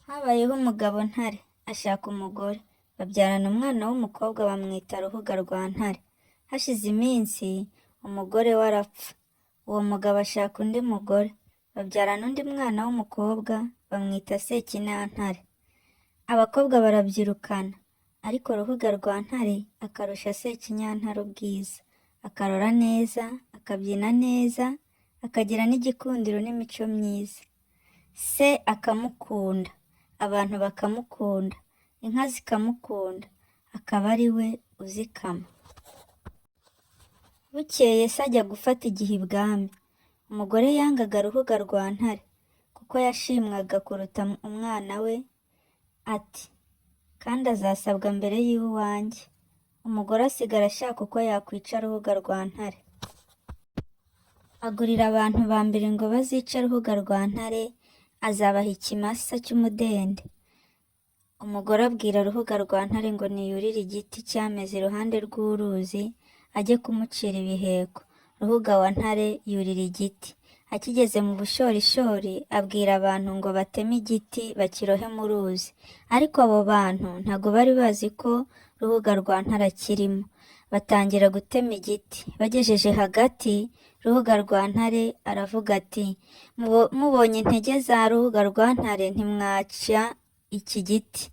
Habayeho umugabo Ntare ashaka umugore, babyarana umwana w'umukobwa bamwita Ruhuga rwa Ntare. Hashize iminsi umugore we arapfa, uwo mugabo ashaka undi mugore, babyarana undi mwana w'umukobwa bamwita Sekinyantare. Abakobwa barabyirukana, ariko Ruhuga rwa Ntare akarusha Sekinyantare ubwiza, akarora neza, akabyina neza, akagira n'igikundiro n'imico myiza. Se akamukunda, abantu bakamukunda, inka zikamukunda, akaba ari we uzikama. Bukeye se ajya gufata igihe ibwami. Umugore yangaga Ruhuga rwa Ntare kuko yashimwaga kuruta umwana we, ati kandi azasabwa mbere y'uwanjye. Umugore asigara ashaka uko yakwica Ruhuga rwa Ntare. Agurira abantu ba mbere ngo bazice Ruhuga rwa Ntare, azabaha ikimasa cy'umudende. Umugore abwira Ruhuga rwa Ntare ngo niyurire igiti cyameze iruhande rw'uruzi ajye kumucira ibiheko. Ruhuga wa Ntare yurira igiti, akigeze mu bushorishori abwira abantu ngo bateme igiti bakirohe mu ruzi, ariko abo bantu ntago bari bazi ko Ruhuga rwa Ntare akirimo. Batangira gutema igiti, bagejeje hagati Ruhuga rwa Ntare aravuga ati mubonye intege za Ruhuga rwa Ntare ntimwaca iki giti,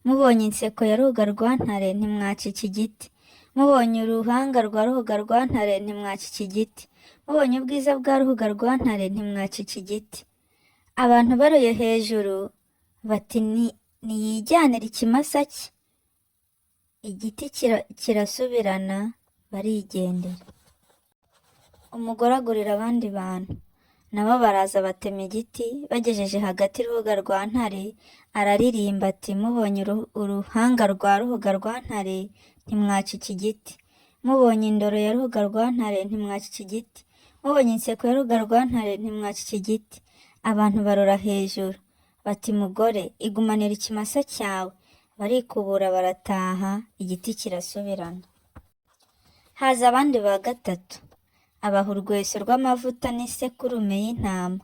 mubonye inseko ya Ruhuga rwa Ntare ntimwaca iki giti, mubonye uruhanga rwa Ruhuga rwa Ntare ntimwaca iki giti, mubonye ubwiza bwa Ruhuga rwa Ntare ntimwaca iki giti. Abantu baroye hejuru bati niyijyanire ikimasa cye. Igiti kirasubirana barigendera. Umugore agurira abandi bantu, nabo baraza batema igiti, bagejeje hagati Ruhuga rwa Ntare araririmba ati mubonye uruhanga rwa Ruhuga rwa Ntare ntimwaca iki giti, mubonye indoro ya Ruhuga rwa Ntare ntimwaca iki giti, mubonye inseko ya Ruhuga rwa Ntare ntimwaca iki giti. Abantu barora hejuru bati mugore igumanira ikimasa cyawe. Barikubura barataha, igiti kirasubirana. Haza abandi ba gatatu, abaha urweso rw'amavuta n'isekurume y'intama.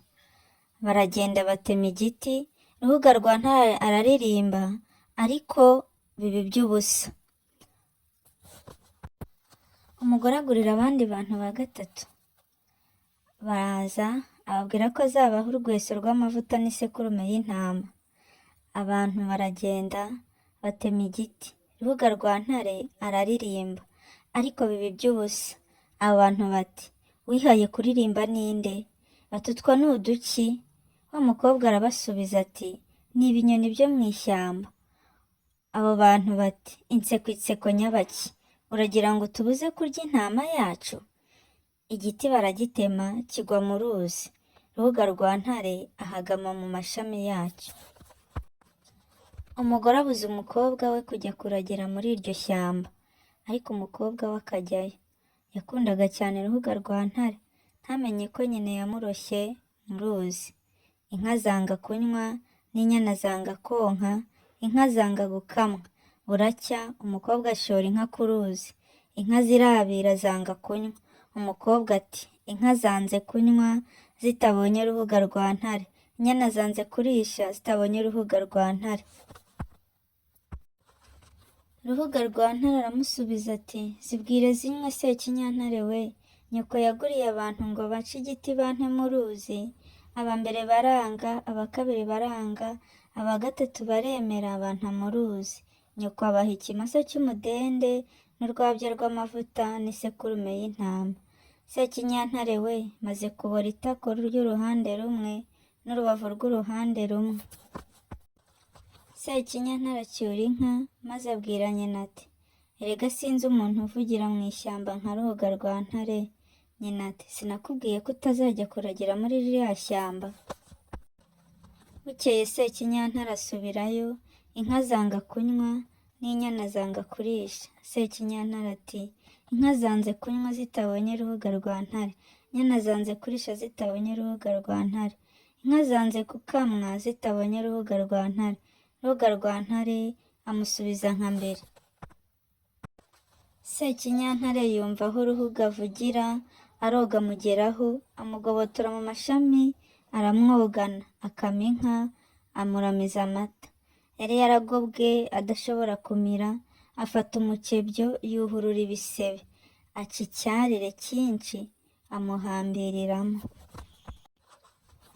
Baragenda batema igiti, Ruhuga rwa Ntare araririmba, ariko biba iby'ubusa. Umugore agurira abandi bantu ba gatatu, baraza ababwira ko azabaha urweso rw'amavuta n'isekurume y'intama. Abantu baragenda batema igiti, Ruhuga rwa Ntare araririmba, ariko biba iby'ubusa. Abantu bati wihaye kuririmba ninde? Batutwa ni uduki? Wa mukobwa arabasubiza ati ni ibinyoni byo mu ishyamba. Abo bantu bati inseko nyabaki, uragira ngo tubuze kurya intama yacu? Igiti baragitema kigwa mu ruzi, Ruhuga rwa Ntare ahagama mu mashami yacyo. Umugore abuza umukobwa we kujya kuragira muri iryo shyamba, ariko umukobwa we akajyayo. Yakundaga cyane Ruhuga rwa Ntare, ntamenye ko nyine yamuroshye mu ruzi. Inka zanga kunywa n'inyana zanga konka, inka zanga gukamwa. Buracya umukobwa ashora inka ku ruzi, inka zirabira zanga kunywa. Umukobwa ati inka zanze kunywa zitabonye Ruhuga rwa Ntare, inyana zanze kurisha zitabonye Ruhuga rwa Ntare. Ruhuga rwa Ntare aramusubiza ati zibwire zinywe Sekinyantare we, nyoko yaguriye abantu ngo bace igiti bante mu ruzi. Aba mbere baranga, aba kabiri baranga, aba gatatu baremera banta mu ruzi. Nyoko abaha ikimasa cy'umudende n'urwabya rw'amavuta n'isekurume y'intama. Sekinyantare we maze kubora itako ry'uruhande rumwe n'urubavu rw'uruhande rumwe. Sekinyantare acyura inka maze abwira nyina ati erega sinzi umuntu uvugira mu ishyamba nka Ruhuga rwa Ntare. Nyina ati sinakubwiye ko utazajya kuragira muri ririya shyamba? Bukeye Sekinyantare asubirayo, inka zanga kunywa n'inyana zanga kurisha. Sekinyantare ati inka zanze kunywa zitabonye Ruhuga rwa Ntare, inyana zanze kurisha zitabonye Ruhuga rwa Ntare, inka zanze gukamwa zitabonye Ruhuga rwa Ntare. Ruhuga rwa Ntare amusubiza nka mbere. Sekinyantare yumva aho Ruhuga avugira, aroga amugeraho, amugobotora mu mashami aramwogana, akama inka, amuramiza amata. Yari yaragobwe adashobora kumira, afata umukebyo yuhurura ibisebe, aca icyarire cyinshi amuhambiriramo.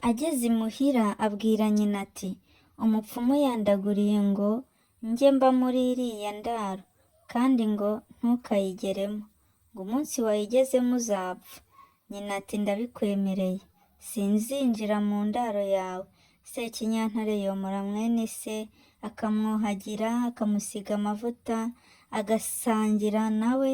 Ageze imuhira abwira nyina ati umupfumu yandaguriye ngo njye mba muri iriya ndaro, kandi ngo ntukayigeremo, ngo umunsi wayigezemo uzapfa. Nyina ati ndabikwemereye, sinzinjira mu ndaro yawe. Sekinyantare yomora mwene se, akamwuhagira, akamusiga amavuta, agasangira nawe,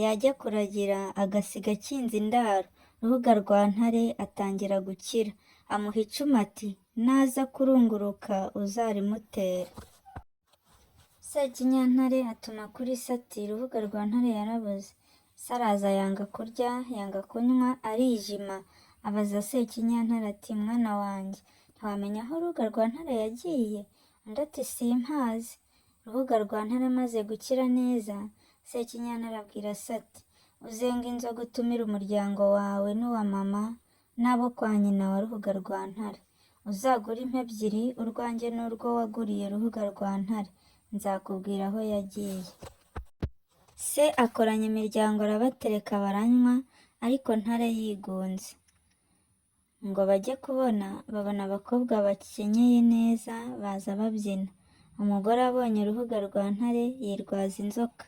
yajya kuragira agasiga akinze indaro. Ruhuga rwa Ntare atangira gukira, amuha icumu ati naza kurunguruka uzarimutera. Sekinyantare atuma kuri se ati Ruhuga rwa Ntare yarabuze. Se araza yanga kurya, yanga kunywa, arijima. Abaza Sekinyantare ati mwana wanjye, ntiwamenya aho Ruhuga rwa Ntare yagiye? Undi ati simpazi. Ruhuga rwa Ntare amaze gukira neza, Sekinyantare abwira se ati uzenga inzoga utumire umuryango wawe n'uwa mama n'abo kwa nyina wa Ruhuga rwa Ntare. Uzagura impa ebyiri, urwanjye n'urwo waguriye Ruhuga rwa Ntare. Nzakubwira aho yagiye. Se akoranya imiryango arabatereka baranywa, ariko Ntare yigunze. Ngo bajye kubona, babona abakobwa bakenyeye neza baza babyina. Umugore abonye Ruhuga rwa Ntare yirwaza inzoka,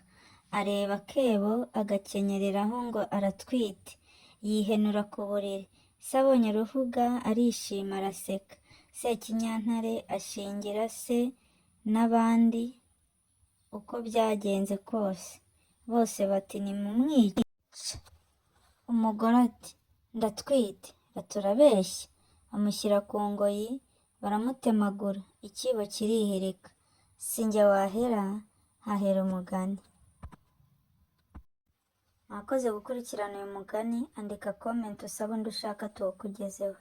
areba akebo agakenyereraho ngo aratwite, yihenura ku buriri. Se abonye Ruhuga arishima araseka. Sekinyantare ashingira se n'abandi uko byagenze kose. Bose bati nimumwice. Umugore ati ndatwite, baturabeshya. Amushyira ku ngoyi, baramutemagura, ikibo kirihirika. Sinjye wahera, hahera umugani. Mwakoze gukurikirana uyu mugani, andika comment usaba undi ushaka tuwukugezeho.